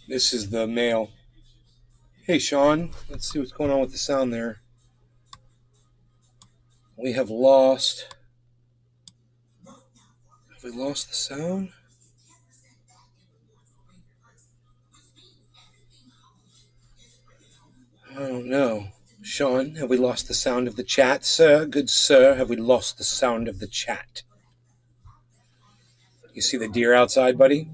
This is the male. Hey, Sean. Let's see what's going on with the sound there. We have lost. Have we lost the sound? I don't know. Sean, have we lost the sound of the chat, sir? Good sir, have we lost the sound of the chat? You see the deer outside, buddy?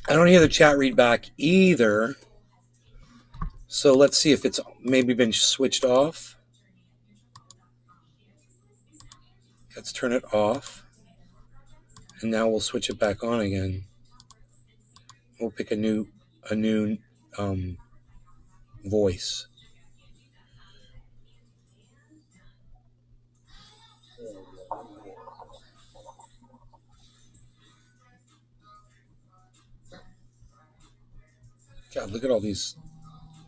I don't hear the chat read back either. So let's see if it's maybe been switched off. Let's turn it off. And now we'll switch it back on again. We'll pick a new voice. God, look at all these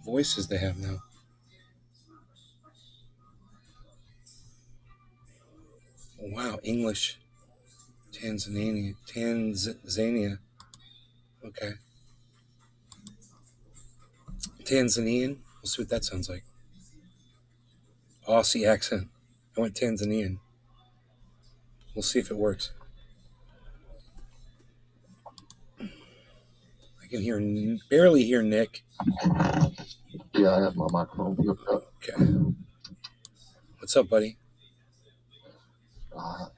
voices they have now. Wow, English. Tanzania. Okay. Tanzanian. We'll see what that sounds like. Aussie accent. I went Tanzanian. We'll see if it works. I can barely hear Nick. Yeah, I have my microphone hooked up. Okay. What's up, buddy?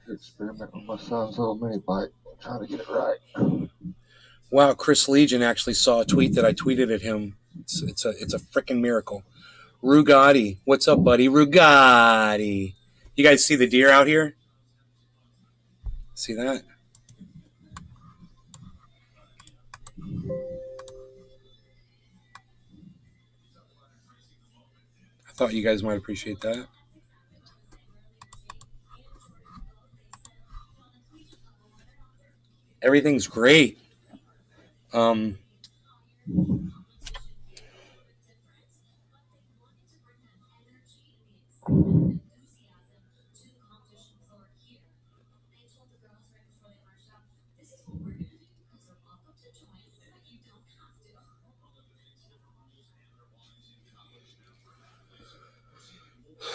Experimenting with my son's little mini bike, trying to get it right. Wow, Chris Legion actually saw a tweet that I tweeted at him. It's a freaking miracle. Rugatti, what's up, buddy? Rugatti. You guys see the deer out here? See that? I thought you guys might appreciate that. Everything's great.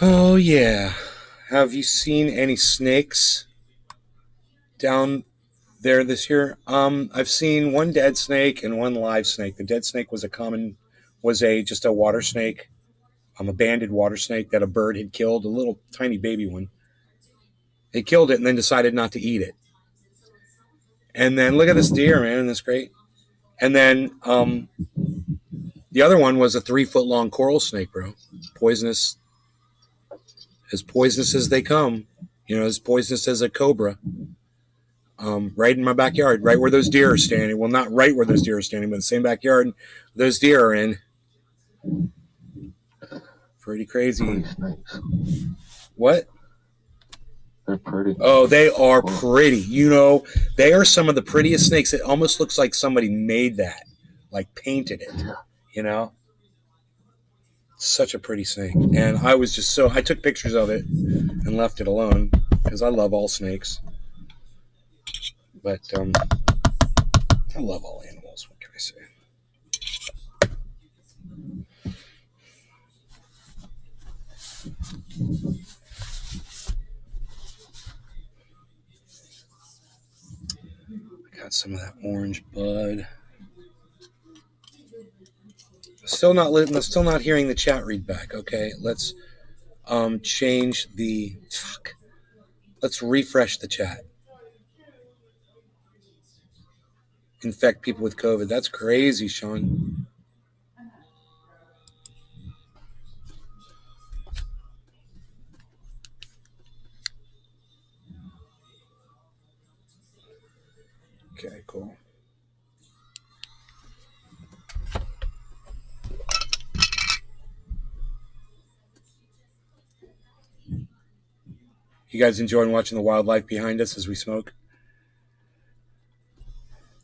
Oh, yeah. Have you seen any snakes down there this year? I've seen one dead snake and one live snake. The dead snake was just a water snake, a banded water snake that a bird had killed, a little tiny baby one. They killed it and then decided not to eat it. And then look at this deer, man, isn't this great? And then the other one was a 3-foot long coral snake, bro. Poisonous as they come. As poisonous as a cobra. Right in my backyard, right where those deer are standing. Well, not right where those deer are standing, but the same backyard those deer are in. Pretty crazy. Pretty snakes. What? They're pretty. Oh, they are pretty. They are some of the prettiest snakes. It almost looks like somebody made that, like painted it. Yeah. Such a pretty snake. And I took pictures of it and left it alone because I love all snakes. But I love all animals. What can I say? I got some of that orange bud. Still not hearing the chat read back. Okay, let's change the fuck. Let's refresh the chat. Infect people with COVID. That's crazy, Sean. Okay, cool. You guys enjoying watching the wildlife behind us as we smoke?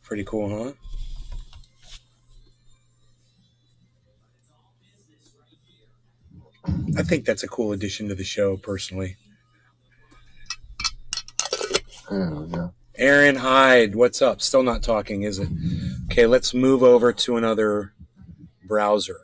Pretty cool, huh? I think that's a cool addition to the show, personally. Hell yeah. Aaron Hyde, what's up? Still not talking, is it? Okay, let's move over to another browser.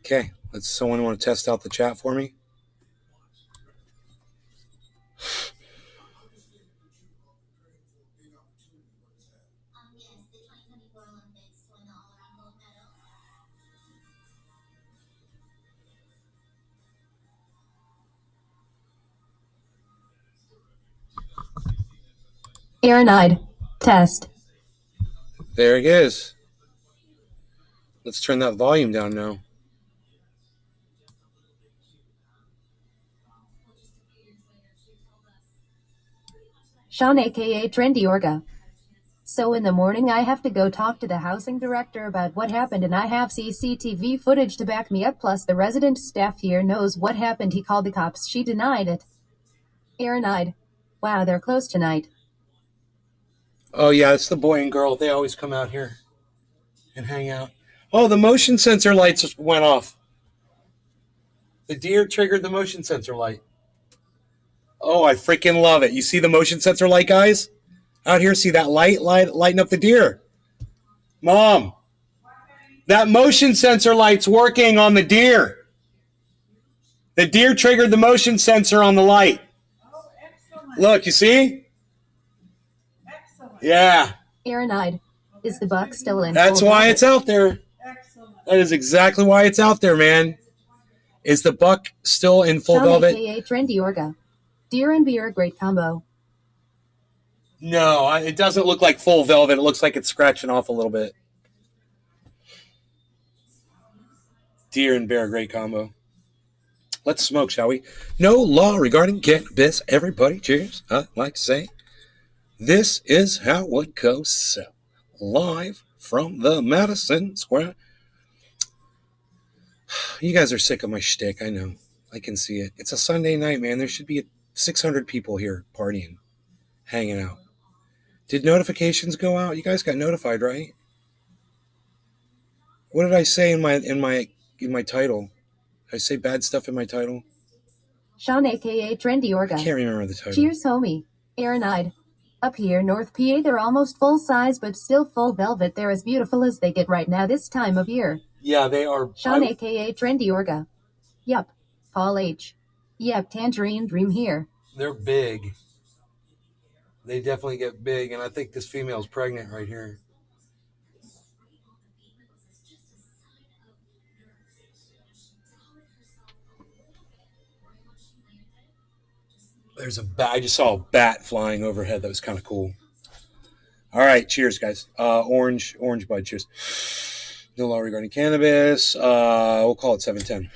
Okay, let's. Someone want to test out the chat for me? Aaron Hyde. Test. There it is. Let's turn that volume down now. Sean aka Trendy Orga. So in the morning I have to go talk to the housing director about what happened and I have CCTV footage to back me up, plus the resident staff here knows what happened. He called the cops. She denied it. Aaron Hyde. Wow, they're closed tonight. Oh yeah, it's the boy and girl. They always come out here and hang out. Oh, the motion sensor lights went off. The deer triggered the motion sensor light. Oh, I freaking love it. You see the motion sensor light, guys? Out here, see that lighting up the deer. Mom, that motion sensor light's working on the deer. The deer triggered the motion sensor on the light. Oh, excellent. Look, you see? Excellent. Yeah. Aaron Hyde. Is the buck still in? That's full why velvet? it's out there. Excellent. That is exactly why it's out there, man. Is the buck still in full Sean velvet? aka Trendy Orga. Deer and beer, great combo. No, it doesn't look like full velvet. It looks like it's scratching off a little bit. Deer and bear, great combo. Let's smoke, shall we? No law regarding cannabis. Everybody, cheers. I like to say, this is how it would go. So, live from the Madison Square. You guys are sick of my shtick. I know. I can see it. It's a Sunday night, man. There should be 600 people here partying, hanging out. Did notifications go out? You guys got notified, right? What did I say in my title? Did I say bad stuff in my title? Sean aka Trendy I Orga. can't remember the title. Cheers, homie. Aaron Hyde. Up here, North PA, they're almost full size, but still full velvet. They're as beautiful as they get right now this time of year. Yeah, they are. Sean aka Trendy Orga. Yup. Paul H. Yep, Tangerine Dream here. They're big. They definitely get big, and I think this female's pregnant right here. There's a bat. I just saw a bat flying overhead. That was kind of cool. All right, cheers, guys. Orange bud. Cheers. No law regarding cannabis. We'll call it 710.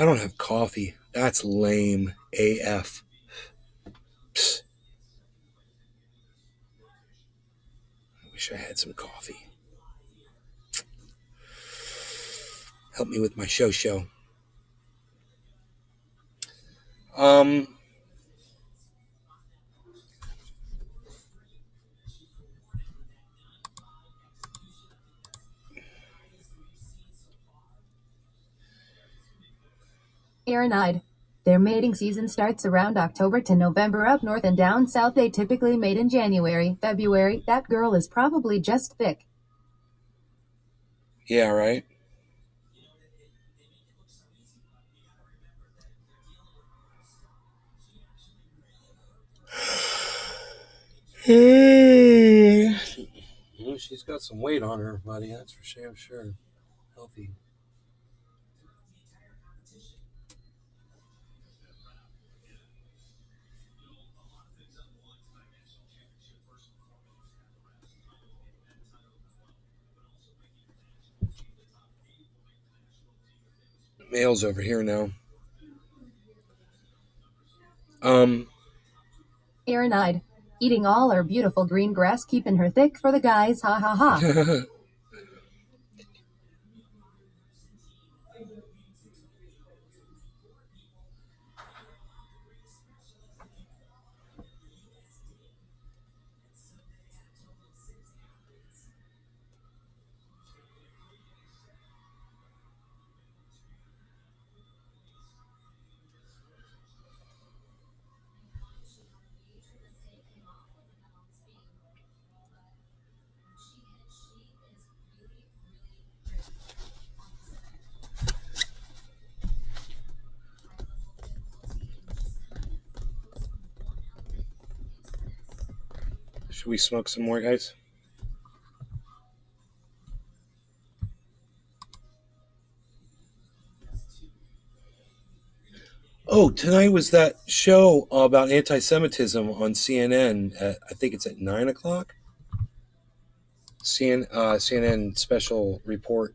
I don't have coffee. That's lame AF. Psst. I wish I had some coffee. Help me with my show. Aaronide. Their mating season starts around October to November up north, and down south they typically mate in January, February. That girl is probably just thick. Yeah, right. Well, she's got some weight on her, buddy. That's for sure. Healthy. Mail's over here now. Aaronide. Eating all her beautiful green grass, keeping her thick for the guys, ha ha ha. Should we smoke some more, guys? Oh, tonight was that show about anti-Semitism on CNN. I think it's at 9 o'clock. CNN special report.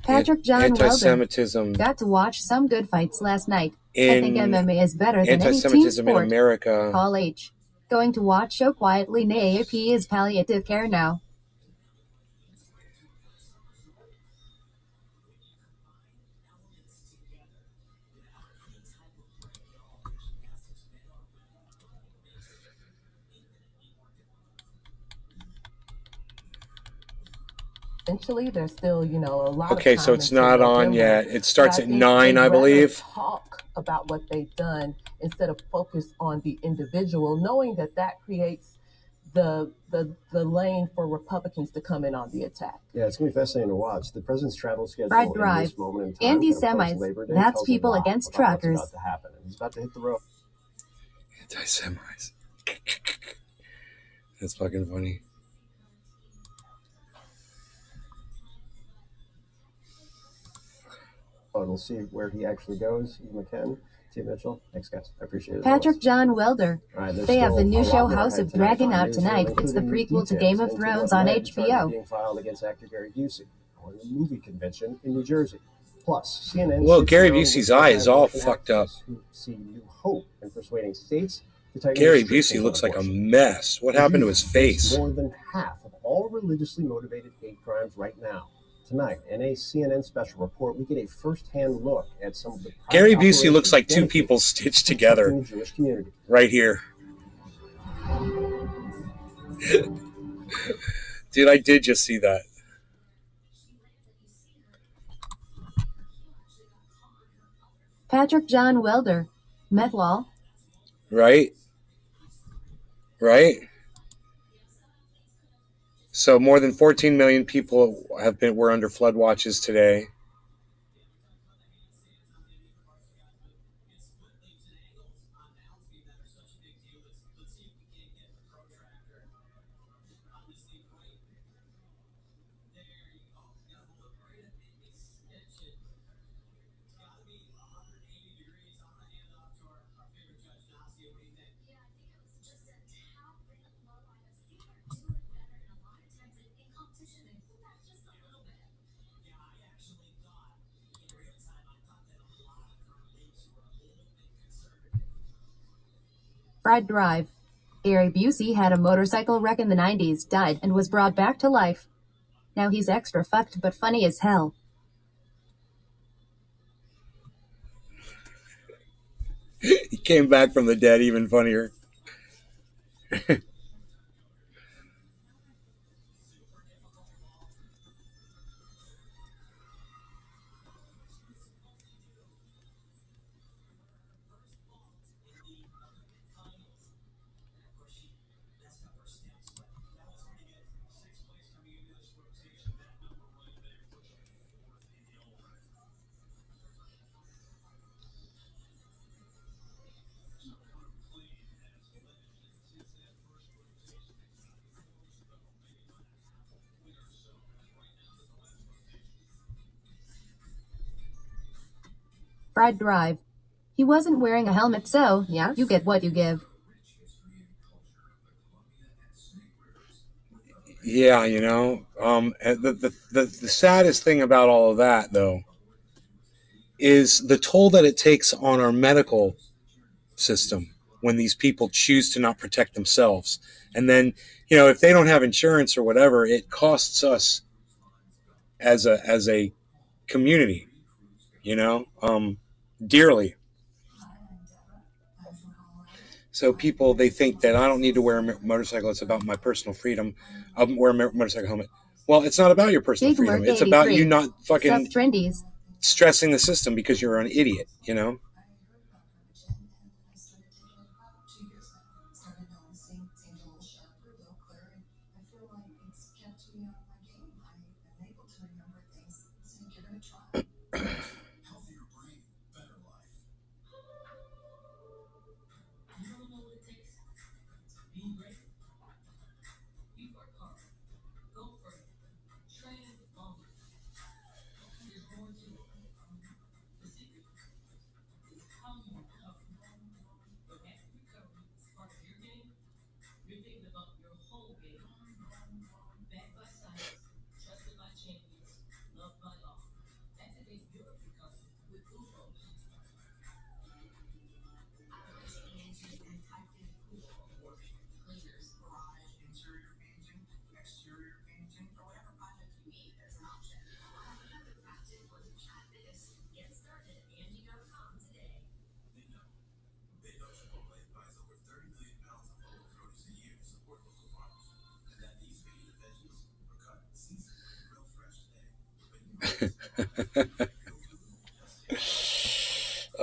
Patrick John Welder. Anti-Semitism. Got to watch some good fights last night. I think MMA is better than any team Anti-Semitism in sport. America. Paul H. Going to watch show quietly. NAAP is palliative care now. Essentially, there's still, a lot Okay, of time so it's until not on November. yet. It starts But at I think 9, they'd I rather believe. talk about what they've done instead of focus on the individual, knowing that creates the lane for Republicans to come in on the attack. Yeah, it's going to be fascinating to watch. The president's travel schedule Brad in Drive. this moment in time, Anti-Semites. Labor Day, That's tells people a lot against about what's truckers. about to happen. And he's about to hit the road. Anti-Semites. That's fucking funny. Oh, we'll see where he actually goes. Eve McKen, Tim Mitchell. Thanks, guys. I appreciate it. Patrick John Welder. All right, They have the new show more House ahead of Dragon on out newsroom, tonight. It's the including prequel to details Game of into Thrones what on led to charges HBO. being filed against actor Gary Busey on a movie convention in New Jersey. Plus, CNN. Well, sits Gary down with Busey's eye is all American fucked up. activists who see new hope in persuading states to tighten Gary restrictions Busey on looks like a abortion. mess. What happened to his face? More than half of all religiously motivated hate crimes right now. Tonight, in a CNN special report, we get a first-hand look at some of the Gary Busey looks like two people stitched together in the Jewish community. right here. Dude, I did just see that. Patrick John Welder. Methlall. Right? So more than 14 million people were under flood watches today. Fried Drive. Gary Busey had a motorcycle wreck in the 90s, died, and was brought back to life. Now he's extra fucked but funny as hell. He came back from the dead, even funnier. Fried Drive. He wasn't wearing a helmet, so, yeah, you get what you give. Yeah, the saddest thing about all of that, though, is the toll that it takes on our medical system when these people choose to not protect themselves. And then, if they don't have insurance or whatever, it costs us as a community, dearly. So people, they think that I don't need to wear a motorcycle. It's about my personal freedom. I'll wear a motorcycle helmet. Well, it's not about your personal Big freedom. Merc It's about 83. you not fucking Sub-trendies. stressing the system because you're an idiot,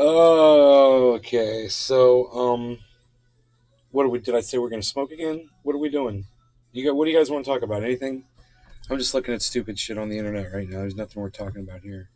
Oh, okay. So, did I say we're going to smoke again? What are we doing? What do you guys want to talk about? Anything? I'm just looking at stupid shit on the internet right now. There's nothing we're talking about here.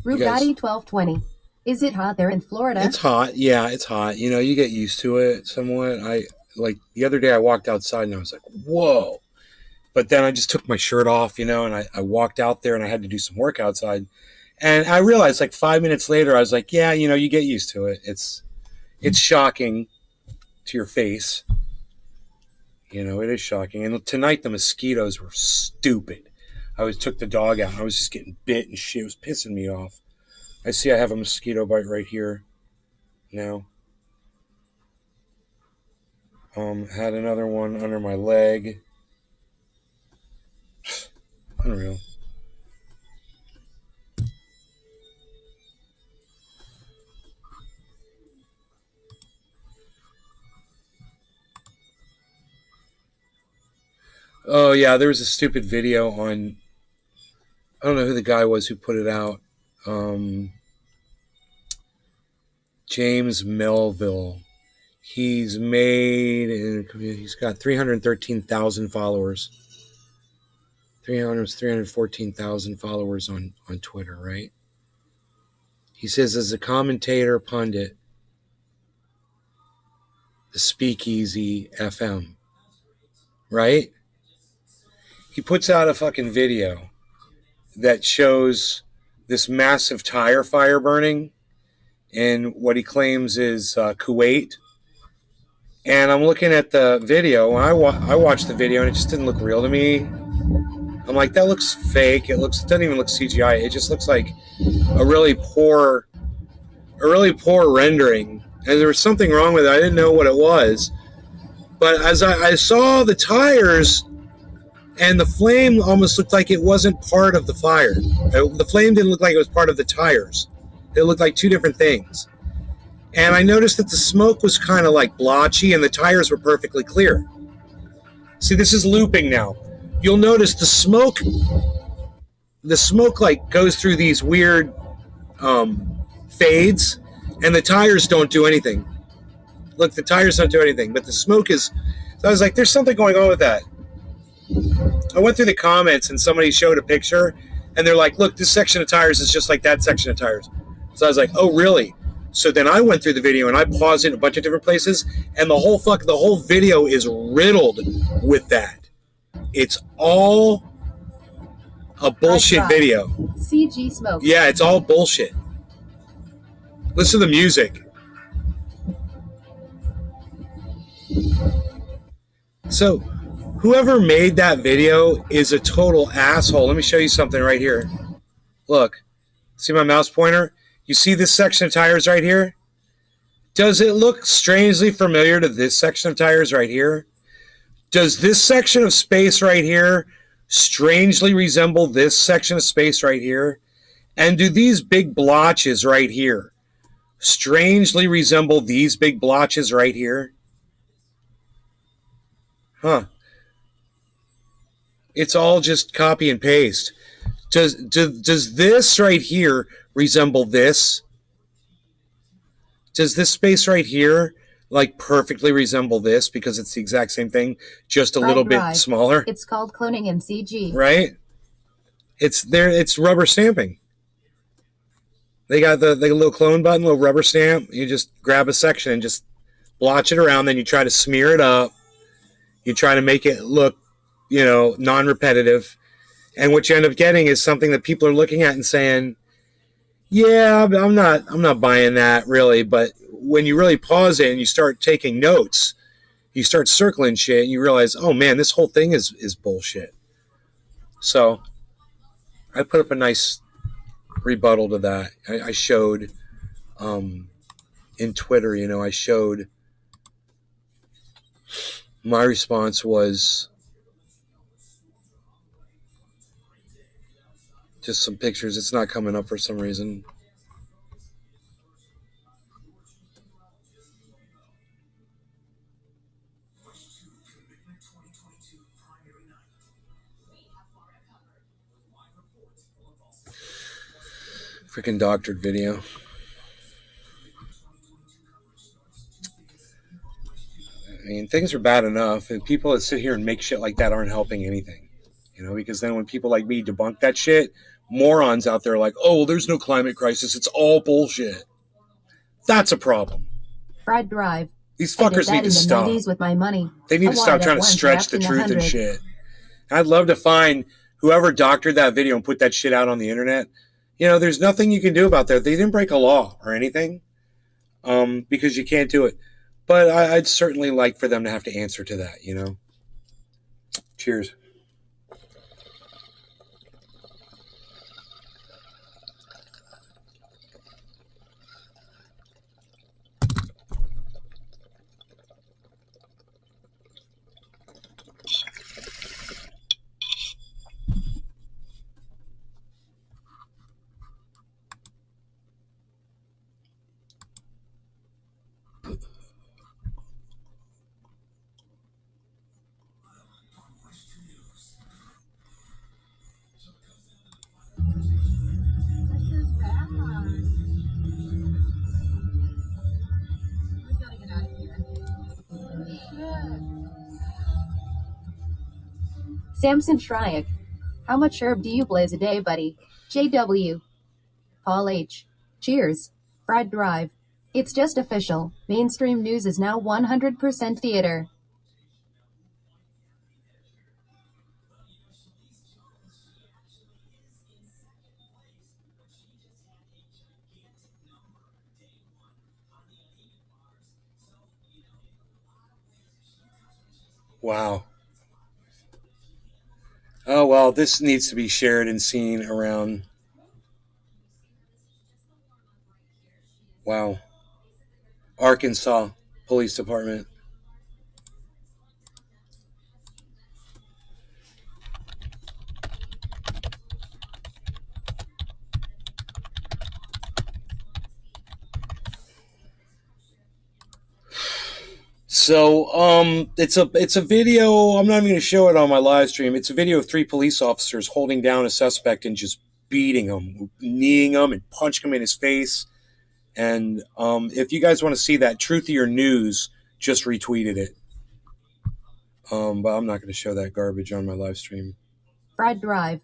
Rugatti 1220. Is it hot there in Florida? It's hot. Yeah, it's hot. You know, you get used to it somewhat. Like the other day I walked outside and I was like, whoa. But then I just took my shirt off, you know, and I walked out there and I had to do some work outside. And I realized like 5 minutes later, I was like, yeah, you know, you get used to it. It's shocking to your face. You know, it is shocking. And tonight the mosquitoes were stupid. I took the dog out and I was just getting bit and shit. It was pissing me off. I see I have a mosquito bite right here now. Had another one under my leg. Unreal. Oh yeah, there was a stupid video on, I don't know who the guy was who put it out. James Melville. He's got 313,000 followers. 314,000 followers on Twitter, right? He says, as a commentator pundit, the Speakeasy FM, right? He puts out a fucking video that shows this massive tire fire burning in what he claims is Kuwait. And I'm looking at the video, and I watched the video, and it just didn't look real to me. I'm like, that looks fake. It doesn't even look CGI. It just looks like a really poor rendering. And there was something wrong with it. I didn't know what it was. But as I saw the tires, and the flame almost looked like it wasn't part of the fire. The flame didn't look like it was part of the tires. It looked like two different things. And I noticed that the smoke was kind of like blotchy and the tires were perfectly clear. See, this is looping now. You'll notice the smoke like goes through these weird fades, and the tires don't do anything. Look, the tires don't do anything, but the smoke is... So I was like, there's something going on with that. I went through the comments and somebody showed a picture and they're like, look, this section of tires is just like that section of tires. So I was like, oh, really? So then I went through the video and I paused it in a bunch of different places, and the whole video is riddled with that. It's all a bullshit video. CG smoke. Yeah, it's all bullshit. Listen to the music. So, whoever made that video is a total asshole. Let me show you something right here. Look. See my mouse pointer? You see this section of tires right here? Does it look strangely familiar to this section of tires right here? Does this section of space right here strangely resemble this section of space right here? And do these big blotches right here strangely resemble these big blotches right here? Huh. It's all just copy and paste. Does this right here resemble this? Does this space right here like perfectly resemble this because it's the exact same thing, just a little bit smaller? It's called cloning in CG. Right? It's rubber stamping. They got the little clone button, little rubber stamp. You just grab a section and just blotch it around, then you try to smear it up. You try to make it look, non-repetitive. And what you end up getting is something that people are looking at and saying, yeah, I'm not buying that really. But when you really pause it and you start taking notes, you start circling shit and you realize, oh man, this whole thing is bullshit. So I put up a nice rebuttal to that. I showed in Twitter, I showed my response was just some pictures. It's not coming up for some reason. Freaking doctored video. I mean, things are bad enough, and people that sit here and make shit like that aren't helping anything. Because then when people like me debunk that shit, morons out there are like, oh, well, there's no climate crisis. It's all bullshit. That's a problem. Fried Drive. These I did fuckers that need in to the stop. 90s with my money. They need I to wanted stop trying at to one stretch wrapped the in truth and 100. shit. I'd love to find whoever doctored that video and put that shit out on the internet. You know, there's nothing you can do about that. They didn't break a law or anything, because you can't do it. But I'd certainly like for them to have to answer to that, you know. Cheers. Samson Shryack. How much herb do you blaze a day, buddy? JW. Paul H. Cheers. Fried Drive. It's just official. Mainstream news is now 100% theater. Wow. Oh, well, this needs to be shared and seen around. Wow. Arkansas Police Department. So, it's a video. I'm not even going to show it on my live stream. It's a video of 3 police officers holding down a suspect and just beating him, kneeing him, and punching him in his face. And if you guys want to see that, Truthier News just retweeted it. But I'm not going to show that garbage on my live stream. Fried Drive.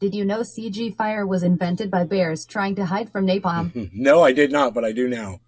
Did you know CG fire was invented by bears trying to hide from napalm? No, I did not, but I do now.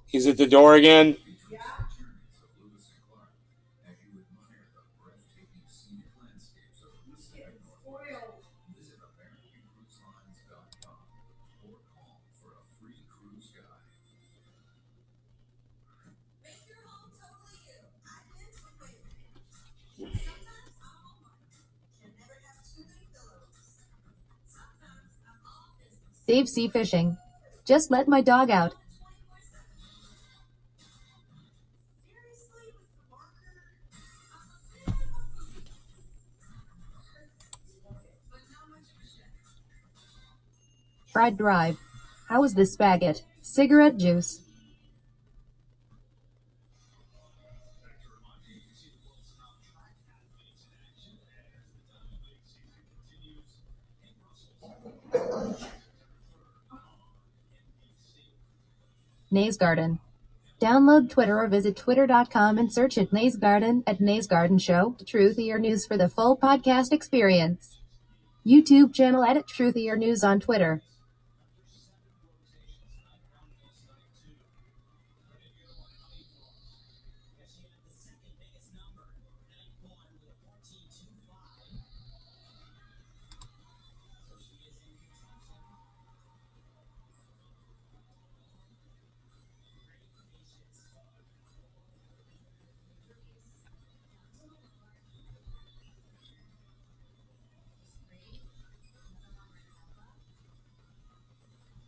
He's at the door again. Dave Sea Fishing. Just let my dog out. Fried Drive. How is this spaghetti? Cigarette juice. Nays Garden. Download Twitter or visit twitter.com and search at Nays Garden at Nays Garden Show, Truthier News for the full podcast experience. YouTube channel at Truthier News on Twitter.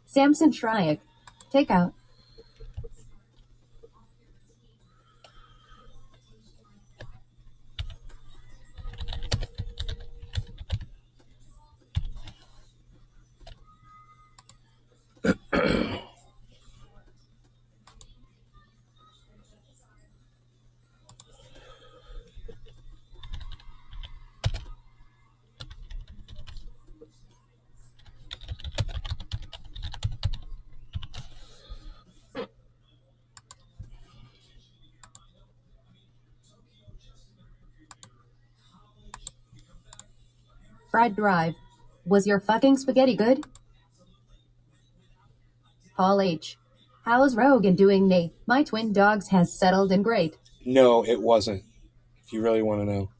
Samson Shryack. Takeout. Fried Drive. Was your fucking spaghetti good? Paul H. How's Rogan doing, Nate? My twin dogs has settled in great. No, it wasn't. If you really want to know.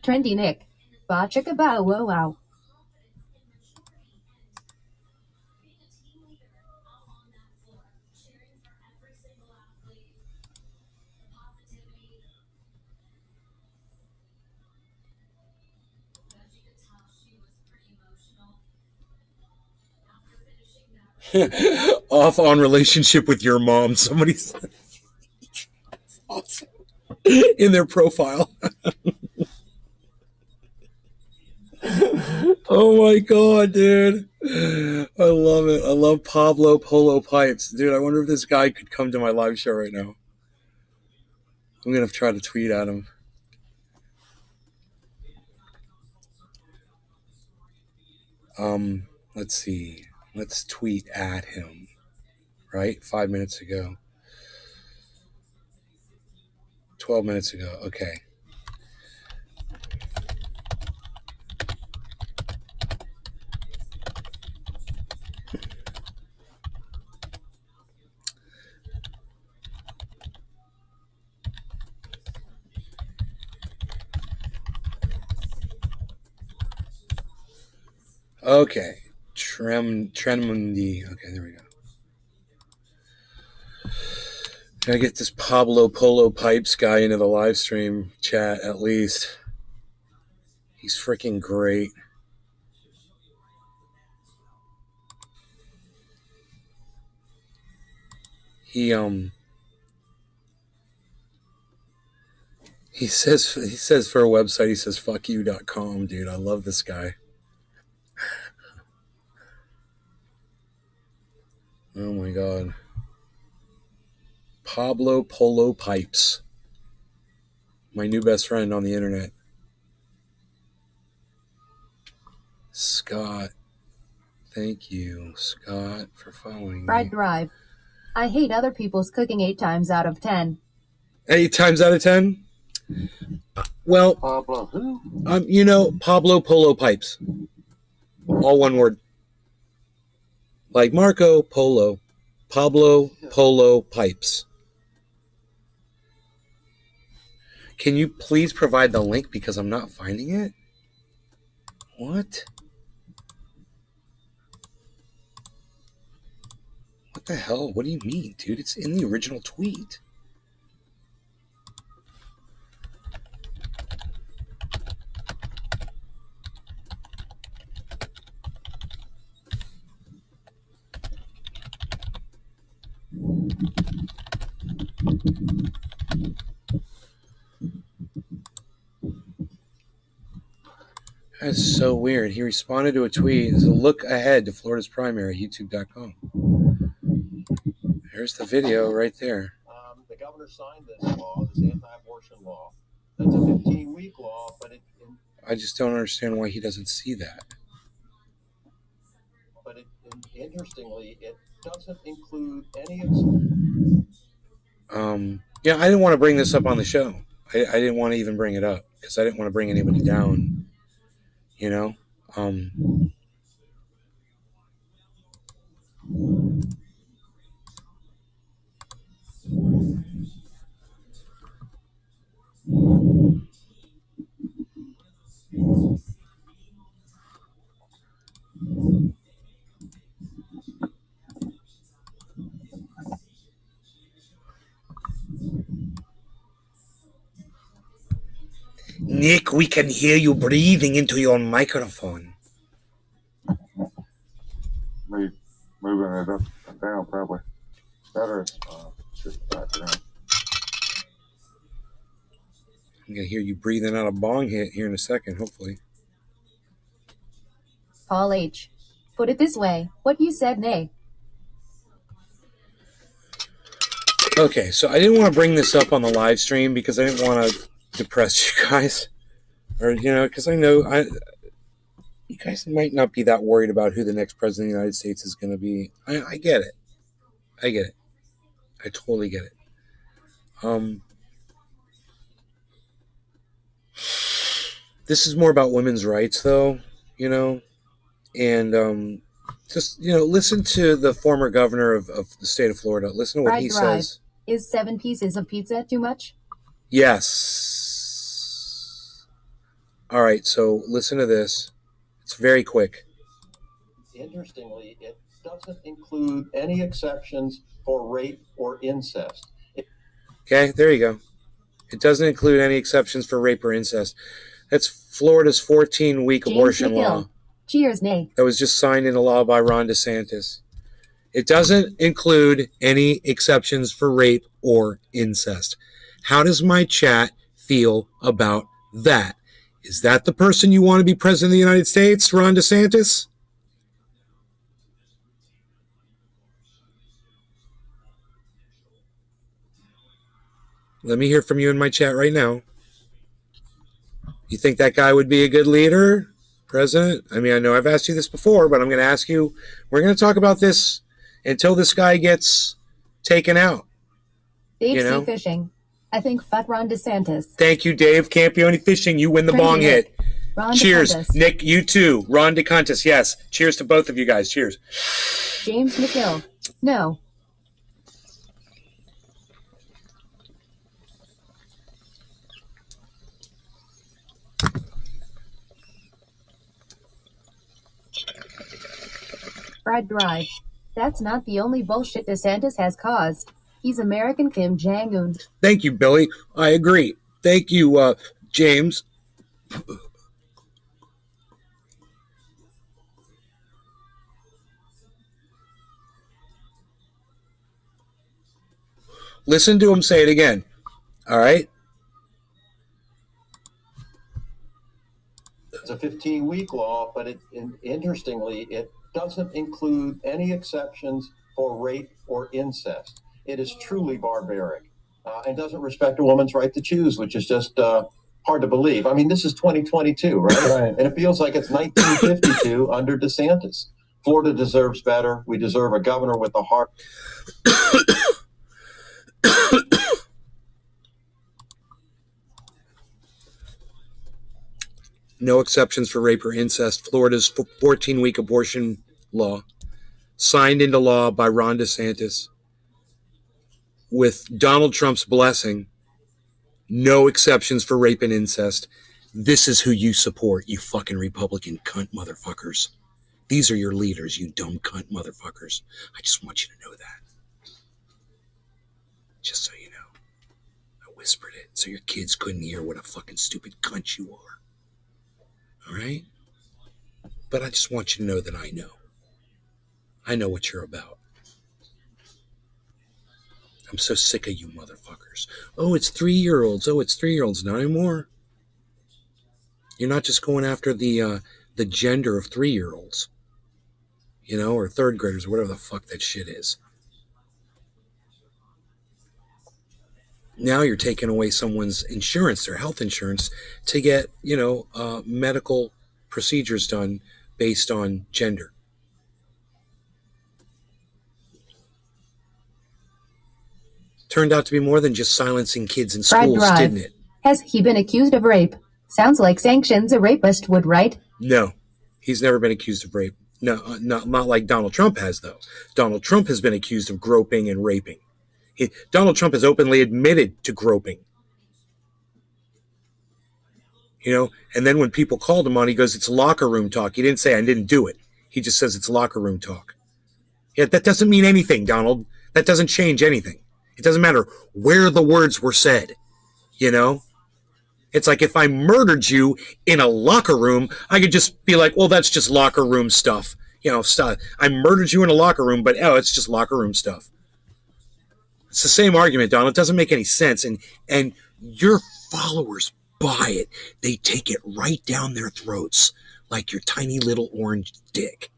Trendy Nick. Ba chicka bow wow wow. Off on relationship with your mom. Somebody said awesome. In their profile. Oh my god, dude. I love it. I love Pablo Polo Pipes. Dude, I wonder if this guy could come to my live show right now. I'm going to try to tweet at him. Let's see. Let's tweet at him. Right? 5 minutes ago. 12 minutes ago. Okay. Okay. Tremundi. Okay, there we go. Gotta get this Pablo Polo Pipes guy into the live stream chat at least. He's freaking great. He says for a website, he says fuckyou.com, dude. I love this guy. Oh my god. Pablo Polo Pipes. My new best friend on the internet. Scott. Thank you, Scott, for following Fried me. Drive. I hate other people's cooking 8 times out of 10. 8 times out of 10? Well, Pablo who? Pablo Polo Pipes. All one word. Like Marco Polo. Pablo Polo Pipes. Can you please provide the link because I'm not finding it? What? What the hell? What do you mean, dude? It's in the original tweet. That's so weird. He responded to a tweet. It's a look ahead to Florida's primary, youtube.com. There's the video right there. The governor signed this law, this anti-abortion law. That's a 15-week law, but I just don't understand why he doesn't see that. Interestingly, it doesn't include any. Yeah, I didn't want to bring this up on the show. I didn't want to even bring it up because I didn't want to bring anybody down. You know. Nick, we can hear you breathing into your microphone. Me moving it up and down probably. Better just back down. I'm going to hear you breathing out a bong hit here in a second, hopefully. Paul H. Put it this way, what you said, nay. Okay, so I didn't want to bring this up on the live stream because I didn't want to depress you guys. Or, you know, because I know you guys might not be that worried about who the next president of the United States is going to be. I get it. I get it. I totally get it. This is more about women's rights, though, you know, and just, you know, listen to the former governor of the state of Florida. Listen to what he says. Is 7 pieces of pizza too much? Yes. All right, so listen to this. It's very quick. Interestingly, it doesn't include any exceptions for rape or incest. Okay, there you go. It doesn't include any exceptions for rape or incest. That's Florida's 14-week abortion law. Cheers, nay. That was just signed into law by Ron DeSantis. It doesn't include any exceptions for rape or incest. How does my chat feel about that? Is that the person you want to be president of the United States, Ron DeSantis? Let me hear from you in my chat right now. You think that guy would be a good leader, president? I mean, I know I've asked you this before, but I'm going to ask you. We're going to talk about this until this guy gets taken out. Dave You know? C. Fishing. I think fuck Ron DeSantis. Thank you, Dave. Can't be any fishing. You win the bong hit. Ron Cheers. DeSantis. Nick, you too. Ron DeSantis, yes. Cheers to both of you guys. Cheers. James McGill. No. Fried Drive. That's not the only bullshit DeSantis has caused. He's American Kim Jong-un. Thank you, Billy. I agree. Thank you, James. Listen to him say it again. All right? It's a 15-week law, but interestingly, it doesn't include any exceptions for rape or incest. It is truly barbaric and doesn't respect a woman's right to choose, which is just hard to believe. I mean, this is 2022, right? And it feels like it's 1952 under DeSantis. Florida deserves better. We deserve a governor with a heart. No exceptions for rape or incest. Florida's 14-week abortion law, signed into law by Ron DeSantis, with Donald Trump's blessing. No exceptions for rape and incest. This is who you support, you fucking Republican cunt motherfuckers. These are your leaders, you dumb cunt motherfuckers. I just want you to know that. Just so you know. I whispered it so your kids couldn't hear what a fucking stupid cunt you are. All right? But I just want you to know that I know. I know what you're about. I'm so sick of you motherfuckers. Oh, it's 3-year-olds. Oh, it's 3-year-olds. Not anymore. You're not just going after the gender of 3-year-olds, you know, or third graders, or whatever the fuck that shit is. Now you're taking away someone's insurance, their health insurance, to get, you know, medical procedures done based on gender. Turned out to be more than just silencing kids in Fried schools, drive. didn't it? Has he been accused of rape? Sounds like sanctions a rapist would write. No, he's never been accused of rape. No, not like Donald Trump has, though. Donald Trump has been accused of groping and raping. Donald Trump has openly admitted to groping. You know, and then when people called him on, he goes, it's locker room talk. He didn't say I didn't do it. He just says it's locker room talk. Yeah, that doesn't mean anything, Donald. That doesn't change anything. It doesn't matter where the words were said, you know? It's like if I murdered you in a locker room, I could just be like, well, that's just locker room stuff. You know, stuff. I murdered you in a locker room, but oh, it's just locker room stuff. It's the same argument, Donald. It doesn't make any sense. And your followers buy it. They take it right down their throats like your tiny little orange dick.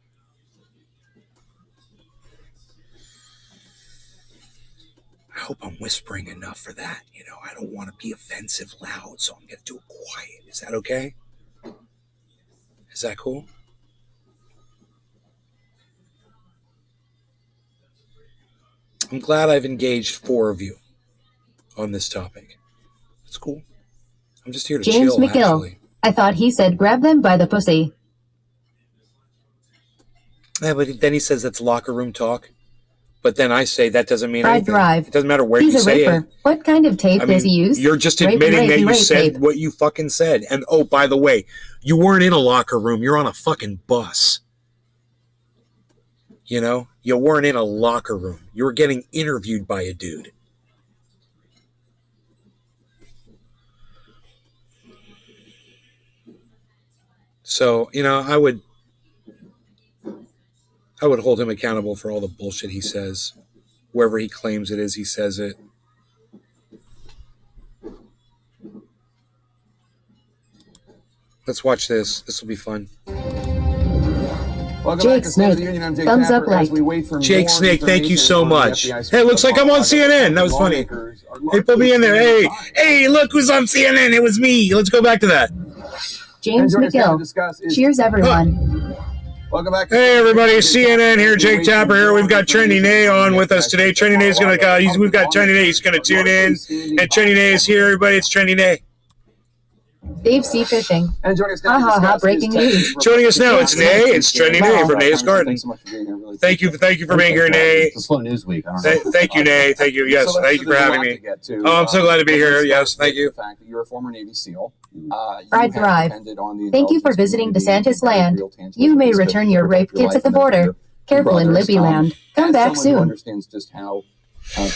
I hope I'm whispering enough for that. You know, I don't want to be offensive loud, so I'm going to do it quiet. Is that okay? Is that cool? I'm glad I've engaged 4 of you on this topic. It's cool. I'm just here to James chill, McGill. actually. I thought he said grab them by the pussy. Yeah, but then he says that's locker room talk. But then I say that doesn't mean Fried anything. drive. It doesn't matter where you He's a say raper. it. What kind of tape I does he mean, use? you're just Rape, admitting that you rape said tape. what you fucking said. And oh, by the way, you weren't in a locker room. You're on a fucking bus. You know? You weren't in a locker room. You were getting interviewed by a dude. So, you know, I would hold him accountable for all the bullshit he says. Wherever he claims it is, he says it. Let's watch this. This will be fun. Welcome Jake back to State of the Snake. Union. I'm Jake Thumbs Tapper. up like. As we wait for Jake more Snake, thank you so information on the much. FBI's Hey, looks like I'm on CNN. That was funny. lawmakers are Hey, put me in there. Hey, largely hey, look who's on CNN. It was me. Let's go back to that. James And joining us now to McGill. discuss is- Cheers, everyone. Welcome back. to Hey, everybody. State of the CNN here. Union. Jake Tapper here. We've got Trendy Nay on with us today. Trendy Nay is going to, we've got Trendy Nay. He's going to tune in. And Trendy Nay is here, everybody. It's Trendy Nay. Dave C. Fishing. And joining us now to Ha, ha, ha, discuss breaking is Texas news. Joining us now, it's Nay. It's Trendy Nay from Nay's Garden. Thanks so much for being here. Really Thank you for being here, Nay. It's a slow news week. I don't know. Thank you, Nay. Thank you. Yes, So thank you for there's a having lot me. to get to. Oh, I'm so glad to be here. let's Yes, start thank with you. The fact that you're a former Navy SEAL. You Fried have drive. depended on the Thank you for intelligence visiting community DeSantis in very land. real, tangible You may ways to return your protect rape your kids life at the and that of border. your Careful in brothers. Libby land. Come As back someone who soon. understands just how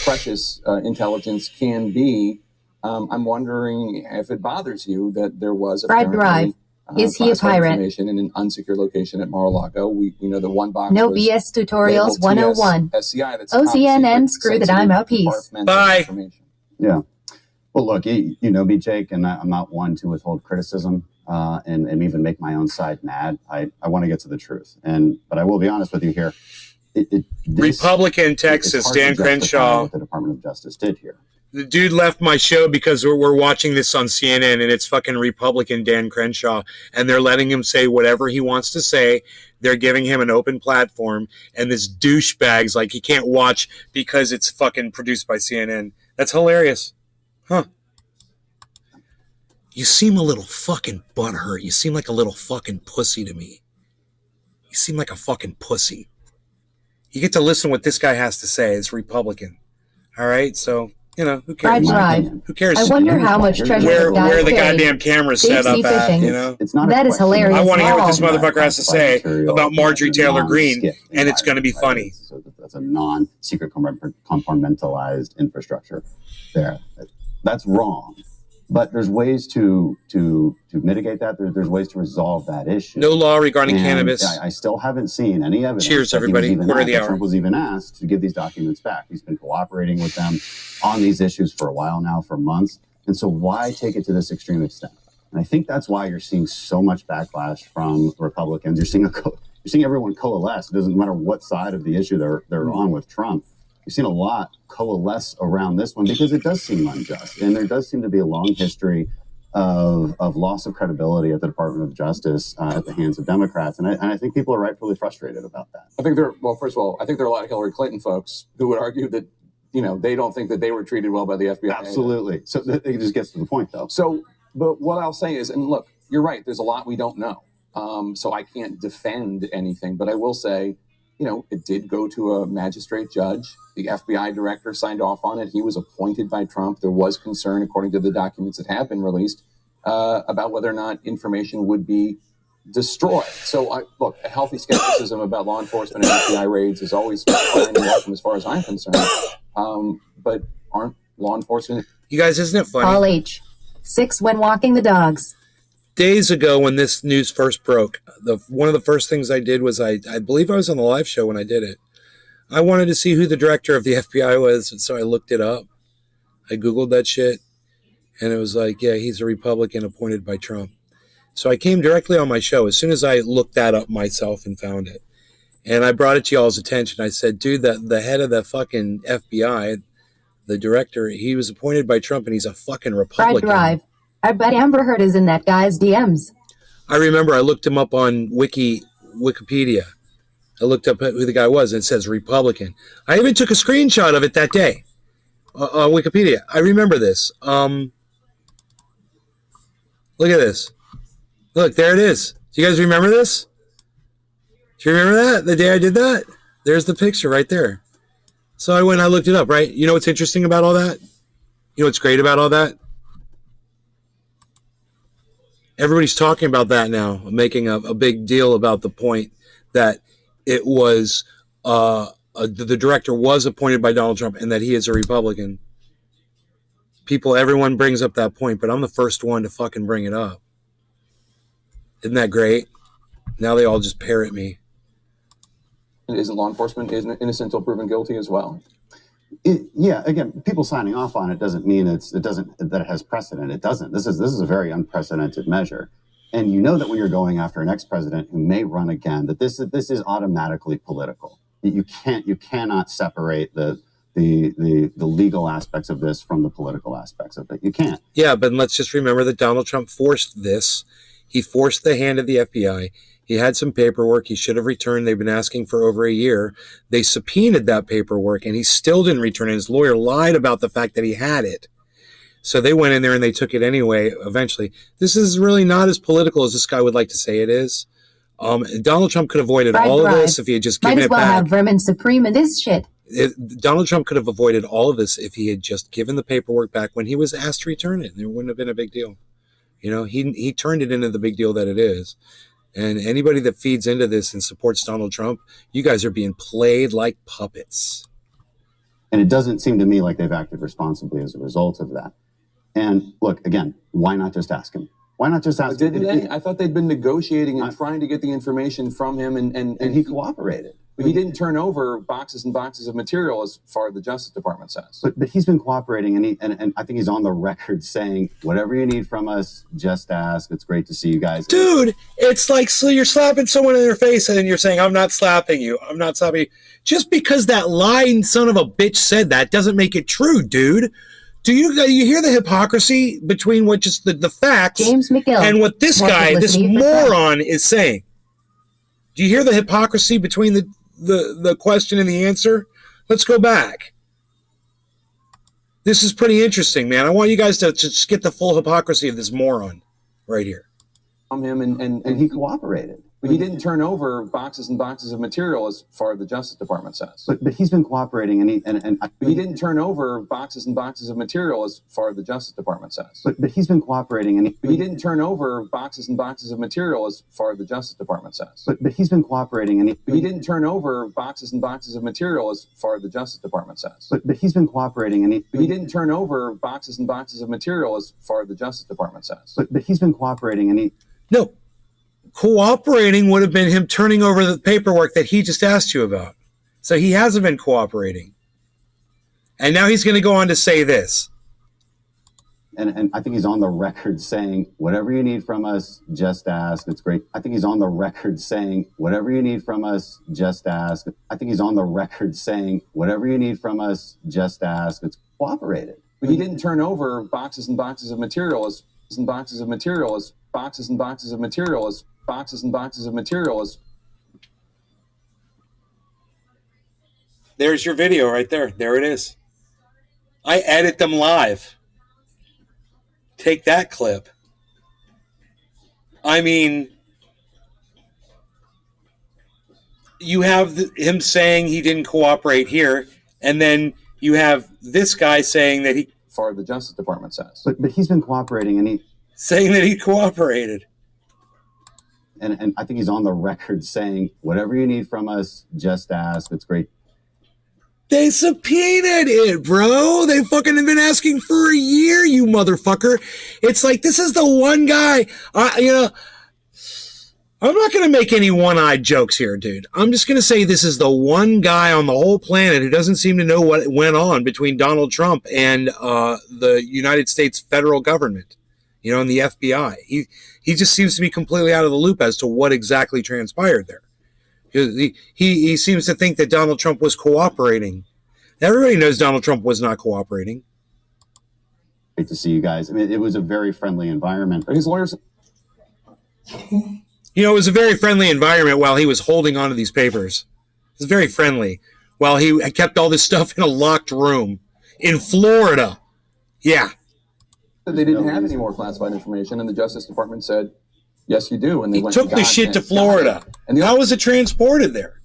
precious intelligence can be, I'm wondering if it bothers you that there was Fried apparently Is he a classified pirate? information in an unsecure location at Mar-a-Lago. We know the one box No was BS tutorials labeled 101. TS-SCI. That's top OCNN, secret, screw that I'm sensitive, out. Peace. compartmented Bye. information. Yeah. Well, look, you know me, Jake, and I'm not one to withhold criticism and even make my own side mad. I want to get to the truth. But I will be honest with you here. This Republican is Texas, hard to Dan justify Crenshaw. what the Department of Justice did here. The dude left my show because we're watching this on CNN, and it's fucking Republican Dan Crenshaw, and they're letting him say whatever he wants to say. They're giving him an open platform, and this douchebag's like he can't watch because it's fucking produced by CNN. That's hilarious. Huh. You seem a little fucking butthurt. You seem like a little fucking pussy to me. You seem like a fucking pussy. You get to listen to what this guy has to say. It's Republican. All right? So, you know, who cares? Fried My drive. opinion. Who cares? I wonder how much treasure where the guy the paid. goddamn camera's set Deep up sea at, fishing. you know? It's not a That is question of- hilarious. I want to hear what this Wow. motherfucker has to say Material about Marjorie that's Taylor non-skip Greene, and it's going to be environment, funny. right? That's a non-secret compartmentalized infrastructure there. That's wrong. But there's ways to mitigate that. There's ways to resolve that issue. No law regarding And cannabis. I still haven't seen any evidence. Cheers, that he was everybody. even Quarter of asked- the that hour. Trump was even asked to give these documents back. He's been cooperating with them on these issues for a while now, for months. And so why take it to this extreme extent? And I think that's why you're seeing so much backlash from Republicans. You're seeing everyone coalesce. It doesn't matter what side of the issue they're on with Trump. You've seen a lot coalesce around this one because it does seem unjust, and there does seem to be a long history of loss of credibility at the Department of Justice at the hands of Democrats, and I think people are rightfully frustrated about that. I think first of all, I think there are a lot of Hillary Clinton folks who would argue that, they don't think that they were treated well by the FBI. Absolutely. So it just gets to the point, though. So, but what I'll say is, and look, you're right, there's a lot we don't know. So I can't defend anything, but I will say, it did go to a magistrate judge. The FBI director signed off on it. He was appointed by Trump. There was concern, according to the documents that have been released, about whether or not information would be destroyed. So, look, a healthy skepticism about law enforcement and FBI raids is always fine and welcome as far as I'm concerned. But aren't law enforcement... You guys, isn't it funny? Paul H. 6 when walking the dogs. Days ago when this news first broke, one of the first things I did was I believe I was on the live show when I did it. I wanted to see who the director of the FBI was, and so I looked it up. I Googled that shit, and it was like, yeah, he's a Republican appointed by Trump. So I came directly on my show as soon as I looked that up myself and found it. And I brought it to y'all's attention. I said, dude, the head of the fucking FBI, the director, he was appointed by Trump, and he's a fucking Republican. Drive. I bet Amber Heard is in that guy's DMs. I remember I looked him up on Wikipedia. I looked up who the guy was, and it says Republican. I even took a screenshot of it that day on Wikipedia. I remember this. Look at this. Look, there it is. Do you guys remember this? Do you remember that? The day I did that? There's the picture right there. So I went and I looked it up, right? You know what's interesting about all that? You know what's great about all that? Everybody's talking about that now, making a big deal about the point that it was the director was appointed by Donald Trump and that he is a Republican. Everyone brings up that point, but I'm the first one to fucking bring it up. Isn't that great? Now they all just parrot me. Isn't law enforcement innocent until proven guilty as well? Yeah, again, people signing off on it doesn't mean that it has precedent. It doesn't. This is a very unprecedented measure, and you know that when you're going after an ex-president who may run again, that this is automatically political. You cannot separate the legal aspects of this from the political aspects of it. You can't. Yeah, but let's just remember that Donald Trump forced this. He forced the hand of the FBI. He had some paperwork he should have returned. They've been asking for over a year. They subpoenaed that paperwork, and he still didn't return it. His lawyer lied about the fact that he had it. So they went in there and they took it anyway, eventually. This is really not as political as this guy would like to say it is. Donald Trump could have avoided all of this if he had just given it back. Might as well have Vermin Supreme in this shit. Donald Trump could have avoided all of this if he had just given the paperwork back when he was asked to return it. There wouldn't have been a big deal. He turned it into the big deal that it is. And anybody that feeds into this and supports Donald Trump, you guys are being played like puppets. And it doesn't seem to me like they've acted responsibly as a result of that. And look, again, why not just ask him? Why not just ask him? Didn't they? I thought they'd been negotiating and trying to get the information from him, and he cooperated. But he didn't turn over boxes and boxes of material, as far as the Justice Department says. But he's been cooperating, and I think he's on the record saying, whatever you need from us, just ask. It's great to see you guys. Dude, it's like, so you're slapping someone in their face and you're saying, I'm not slapping you. I'm not slapping you. Just because that lying son of a bitch said that doesn't make it true, dude. Do you hear the hypocrisy between what just the facts James McGill, and what this guy, this moron, is saying? Do you hear the hypocrisy between the question and the answer? Let's go back. This is pretty interesting, man. I want you guys to just get the full hypocrisy of this moron right here. From him, and he cooperated. But he didn't turn over boxes and boxes of material, as far as the Justice Department says. But he's been cooperating, and he didn't turn over boxes and boxes of material, as far as the Justice Department says. But he's been cooperating, and he didn't turn over boxes and boxes of material, as far as the Justice Department says. But he's been cooperating, and he didn't turn over boxes and boxes of material, as far as the Justice Department says. But he's been cooperating, and he didn't turn over boxes and boxes of material, as far as the Justice Department says. But he's been cooperating, and No. Cooperating would have been him turning over the paperwork that he just asked you about. So he hasn't been cooperating. And now he's going to go on to say this. And I think he's on the record saying, whatever you need from us, just ask. It's great. I think he's on the record saying, whatever you need from us, just ask. I think he's on the record saying, whatever you need from us, just ask. It's cooperated. But he didn't turn over boxes and boxes of material as boxes and boxes of material as boxes and boxes of material as boxes and boxes of material as. There's your video right there. There it is. I edit them live. Take that clip. I mean, you have him saying he didn't cooperate here, and then you have this guy saying that he, Far the Justice Department says. But he's been cooperating, and saying that he cooperated. And I think he's on the record saying, whatever you need from us, just ask. It's great. They subpoenaed it, bro. They fucking have been asking for a year, you motherfucker. It's like, this is the one guy, I'm not going to make any one-eyed jokes here, dude. I'm just going to say this is the one guy on the whole planet who doesn't seem to know what went on between Donald Trump and the United States federal government, and the FBI. He just seems to be completely out of the loop as to what exactly transpired there. He seems to think that Donald Trump was cooperating. Everybody knows Donald Trump was not cooperating. Great to see you guys. I mean, it was a very friendly environment. His lawyers. It was a very friendly environment while he was holding on to these papers. It was very friendly while he kept all this stuff in a locked room in Florida. Yeah. They didn't have any more classified information, and the Justice Department said, yes, you do. And they went took the shit to Florida. And how was it transported there?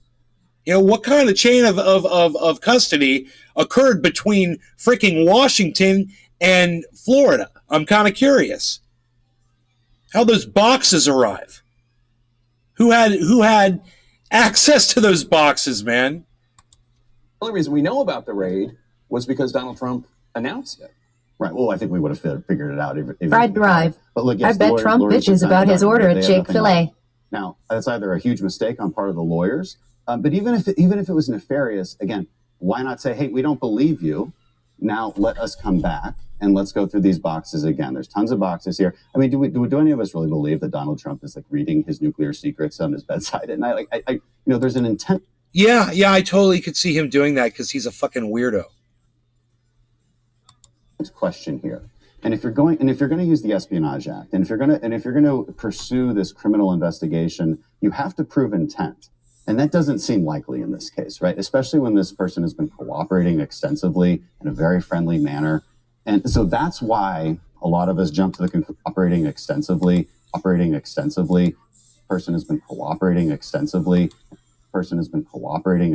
What kind of chain of custody occurred between freaking Washington and Florida? I'm kind of curious. How those boxes arrive? Who had access to those boxes, man? The only reason we know about the raid was because Donald Trump announced it. Right. Well, I think we would have figured it out. Even Fried Drive. But look, yes, I bet Trump bitches about his order at Chick-fil-A. Now, that's either a huge mistake on part of the lawyers, but even if it was nefarious, again, why not say, hey, we don't believe you. Now let us come back and let's go through these boxes again. There's tons of boxes here. I mean, do any of us really believe that Donald Trump is like reading his nuclear secrets on his bedside at night? Like, there's an intent. Yeah, I totally could see him doing that because he's a fucking weirdo. Question here. And if you're going to use the Espionage Act, and if you're going to pursue this criminal investigation, you have to prove intent. And that doesn't seem likely in this case, right? Especially when this person has been cooperating extensively in a very friendly manner. And so that's why a lot of us jump to the conclusion operating extensively. Person has been cooperating extensively. Person has been cooperating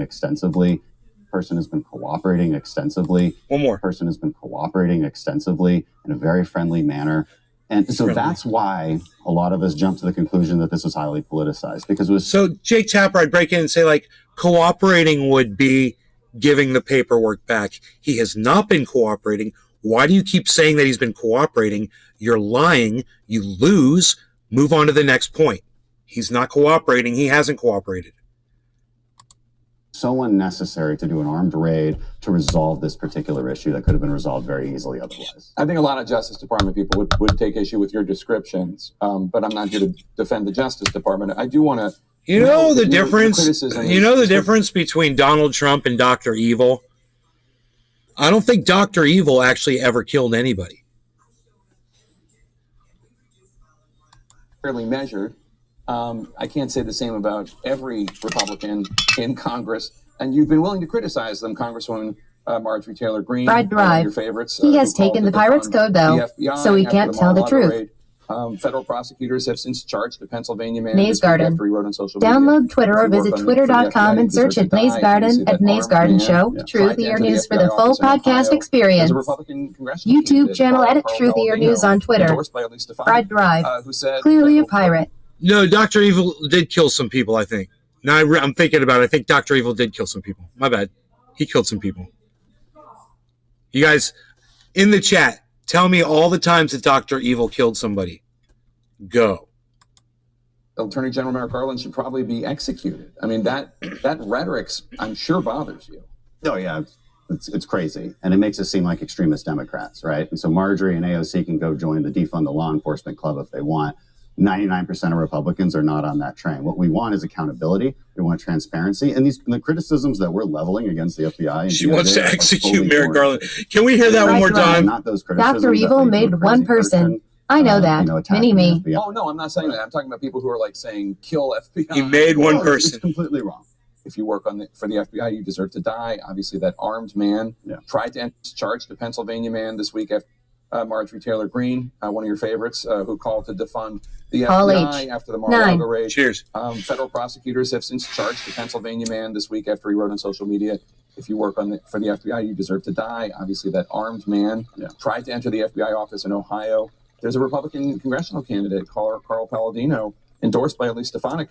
extensively. One more. Person has been cooperating extensively in a very friendly manner. And so that's why a lot of us jump to the conclusion that this was highly politicized, because it was. So Jake Tapper, I'd break in and say, like, cooperating would be giving the paperwork back. He has not been cooperating. Why do you keep saying that he's been cooperating? You're lying. You lose. Move on to the next point. He's not cooperating. He hasn't cooperated. So unnecessary to do an armed raid to resolve this particular issue that could have been resolved very easily otherwise. I think a lot of Justice Department people would take issue with your descriptions, but I'm not here to defend the Justice Department. I do want to. The difference. The difference between Donald Trump and Dr. Evil. I don't think Dr. Evil actually ever killed anybody. Fairly measured. I can't say the same about every Republican in Congress, and you've been willing to criticize them, Congresswoman Marjorie Taylor Greene. Fried Drive. Your favorites. He has taken the Pirates Code, though, so he can't tell the truth. Federal prosecutors have since charged a Pennsylvania man Nays Garden. after he wrote on social media. Download Twitter or visit twitter.com and search at Nays Garden at Nays Garden Show. Truthier News for the full podcast experience. YouTube channel at Truthier News on Twitter. Fried Drive. Clearly a pirate. No, Dr. Evil did kill some people, I think. Now I'm thinking about it. I think Dr. Evil did kill some people. My bad. He killed some people. You guys, in the chat, tell me all the times that Dr. Evil killed somebody. Go. Attorney General Merrick Garland should probably be executed. I mean, that rhetoric, I'm sure, bothers you. Oh, yeah. it's crazy, and it makes us seem like extremist Democrats, right? And so Marjorie and AOC can go join the defund the law enforcement club if they want. 99% of Republicans are not on that train. What we want is accountability. We want transparency, and the criticisms that we're leveling against the FBI. And She DOJ wants to are execute fully Merrick warranted. Garland. Can we hear that one Right, more right. time? Not those criticisms Dr. that Evil lead to a made one crazy person. I know that. attacking Mini the me. FBI. Oh, no, I'm not saying that. I'm talking about people who are like saying, kill FBI. He made one No, it's person. completely wrong. If you work for the FBI, you deserve to die. Obviously, that armed man tried to charge the Pennsylvania man this week after Marjorie Taylor Greene, one of your favorites, who called to defund the Paul FBI H. after the Mar-a-Lago 9. raid. Cheers. Federal prosecutors have since charged the Pennsylvania man this week after he wrote on social media, if you work for the FBI, you deserve to die. Obviously, that armed man tried to enter the FBI office in Ohio. There's a Republican congressional candidate, Carl Palladino, endorsed by Elise Stefanik,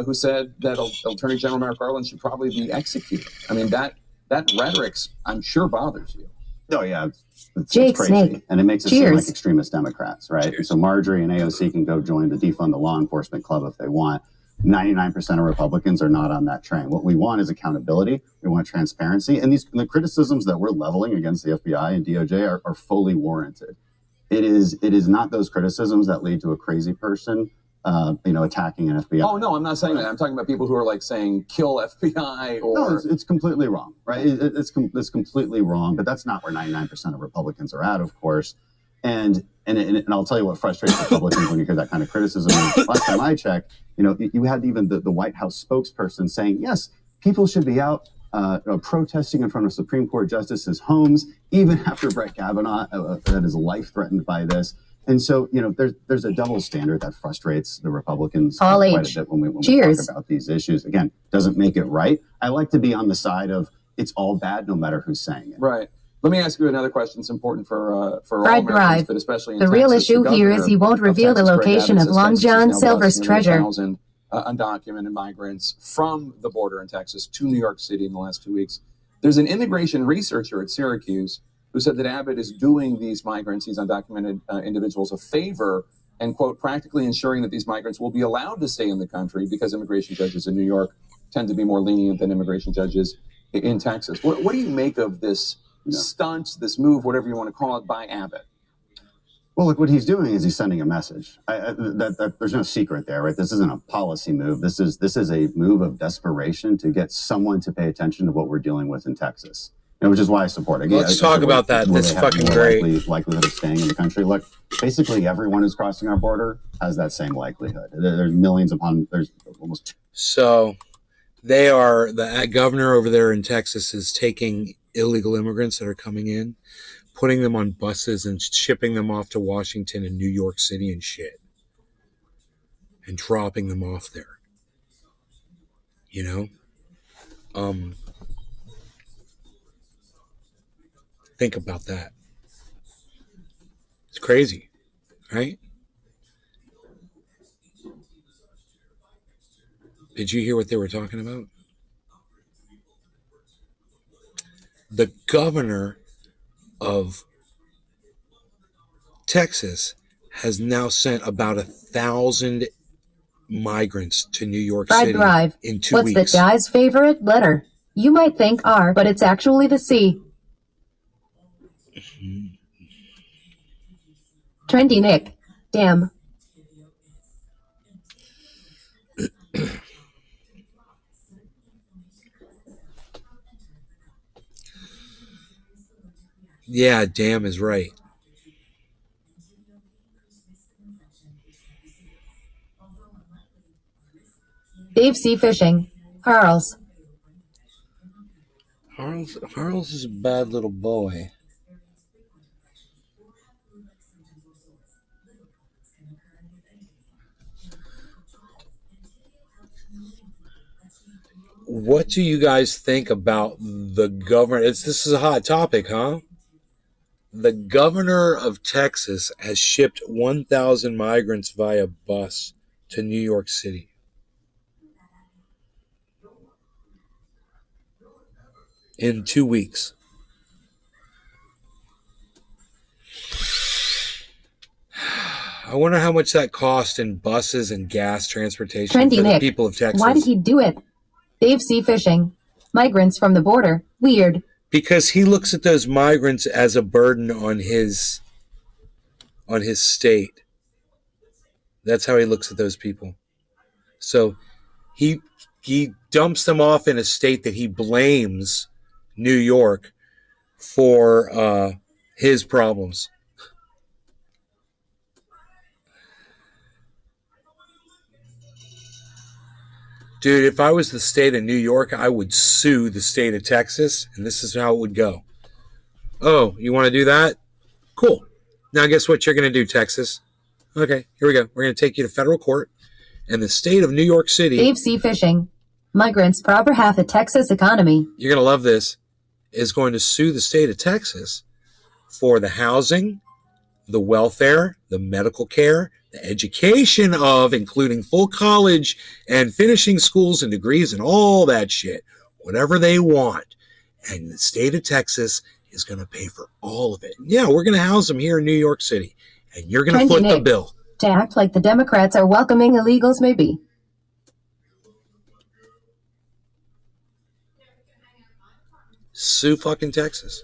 who said that Attorney General Merrick Garland should probably be executed. I mean, that rhetoric, I'm sure, bothers you. Oh, yeah. It's Jake crazy. Snake. And it makes us seem like Cheers. extremist Democrats, right? Cheers. So Marjorie and AOC can go join the defund the law enforcement club if they want. 99% of Republicans are not on that train. What we want is accountability. We want transparency. And the criticisms that we're leveling against the FBI and DOJ are fully warranted. It is not those criticisms that lead to a crazy person attacking an FBI. Oh, no, I'm not saying that. I'm talking about people who are like saying, kill FBI or... No, it's completely wrong, right? It's completely wrong, but that's not where 99% of Republicans are at, of course. And I'll tell you what frustrates Republicans when you hear that kind of criticism. Last time I checked, you had even the White House spokesperson saying, yes, people should be out protesting in front of Supreme Court justices' homes, even after Brett Kavanaugh had his life threatened by this. And so, there's a double standard that frustrates the Republicans Paul quite H. a bit when we Cheers. talk about these issues. Again, doesn't make it right. I like to be on the side of it's all bad, no matter who's saying it. Right. Let me ask you another question. It's important for all Fred Americans, Drive. but especially in The real Texas. issue The here is governor he won't of reveal the Texas, Greg location Abbott, of says Long Texas is John now Silver's busing treasure. 1,000 undocumented migrants from the border in Texas to New York City in the last 2 weeks. There's an immigration researcher at Syracuse who said that Abbott is doing these migrants, these undocumented individuals, a favor and, quote, practically ensuring that these migrants will be allowed to stay in the country because immigration judges in New York tend to be more lenient than immigration judges in Texas. What do you make of this stunt, this move, whatever you want to call it, by Abbott? Well, look, what he's doing is he's sending a message. There's no secret there, right? This isn't a policy move. This is a move of desperation to get someone to pay attention to what we're dealing with in Texas. Which is why I support it. Let's talk about that. That's fucking great. Likelihood of staying in the country. Look, basically everyone who's crossing our border has that same likelihood. There's millions there's almost. So the governor over there in Texas is taking illegal immigrants that are coming in, putting them on buses and shipping them off to Washington and New York City and shit. And dropping them off there. Think about that. It's crazy, right? Did you hear what they were talking about? The governor of Texas has now sent about 1,000 migrants to New York Fred City Drive. in 2 What's weeks. the guy's favorite letter? You might think R, but it's actually the C. Trendy Nick. Damn. Yeah, damn is right. Dave C. Fishing. Harles. Harles is a bad little boy. What do you guys think about the governor? This is a hot topic, huh? The governor of Texas has shipped 1,000 migrants via bus to New York City. In 2 weeks. I wonder how much that cost in buses and gas transportation Trendy for the Nick. people of Texas. Why did he do it? Dave C. Fishing. Migrants from the border. Weird. Because he looks at those migrants as a burden on his state. That's how he looks at those people. So he dumps them off in a state that he blames New York for his problems. Dude, if I was the state of New York, I would sue the state of Texas, and this is how it would go. Oh, you want to do that? Cool. Now guess what you're going to do, Texas? Okay, here we go. We're going to take you to federal court, and the state of New York City... Dave C. Fishing. Migrants proper half the Texas economy. You're going to love this. Is going to sue the state of Texas for the housing, the welfare, the medical care, the education of, including full college and finishing schools and degrees and all that shit, whatever they want. And the state of Texas is going to pay for all of it. Yeah, we're going to house them here in New York City, and you're going to foot the bill. To act like the Democrats are welcoming illegals, maybe. Sue fucking Texas.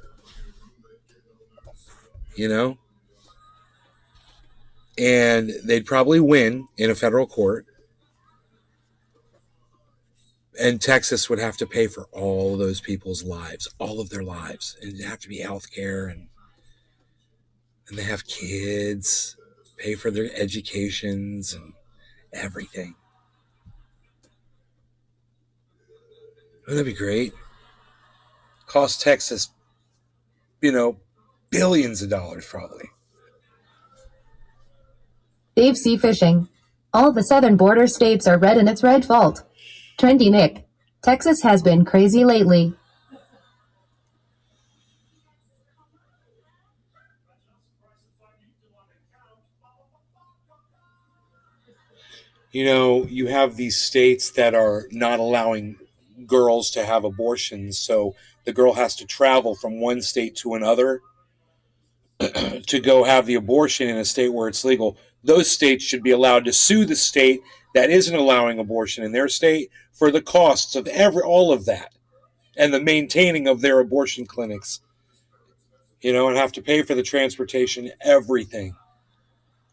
You know? And they'd probably win in a federal court. And Texas would have to pay for all of those people's lives, all of their lives. And it'd have to be health care, and they have kids, pay for their educations and everything. Wouldn't that be great? Cost Texas, billions of dollars probably. Dave C. Fishing. All the southern border states are red and it's red fault. Trendy Nick. Texas has been crazy lately. You have these states that are not allowing girls to have abortions, so the girl has to travel from one state to another to go have the abortion in a state where it's legal. Those states should be allowed to sue the state that isn't allowing abortion in their state for the costs of all of that and the maintaining of their abortion clinics, and have to pay for the transportation, everything,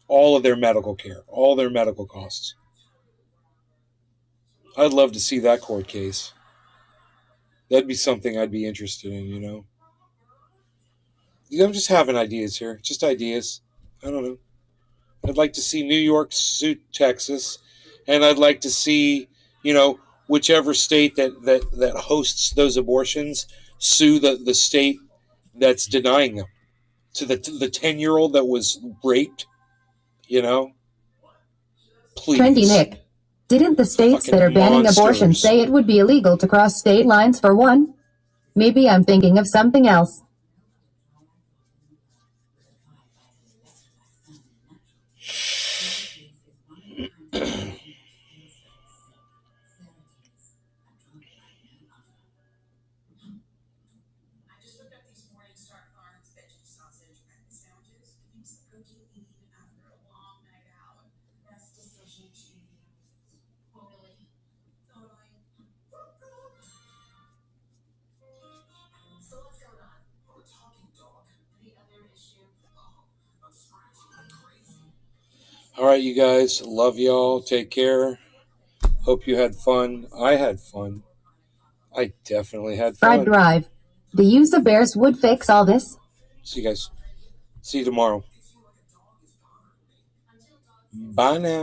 all of their medical care, all their medical costs. I'd love to see that court case. That'd be something I'd be interested in, I'm just having ideas here. Just ideas. I don't know. I'd like to see New York sue Texas, and I'd like to see, whichever state that hosts those abortions sue the state that's denying them. To the 10-year-old that was raped, Please. Trendy Nick. Didn't the states Fucking that are banning monsters. abortion say it would be illegal to cross state lines for one? Maybe I'm thinking of something else. All right, you guys. Love y'all. Take care. Hope you had fun. I had fun. I definitely had Fried fun. Drive. The use of bears would fix all this. See you guys. See you tomorrow. Bye now.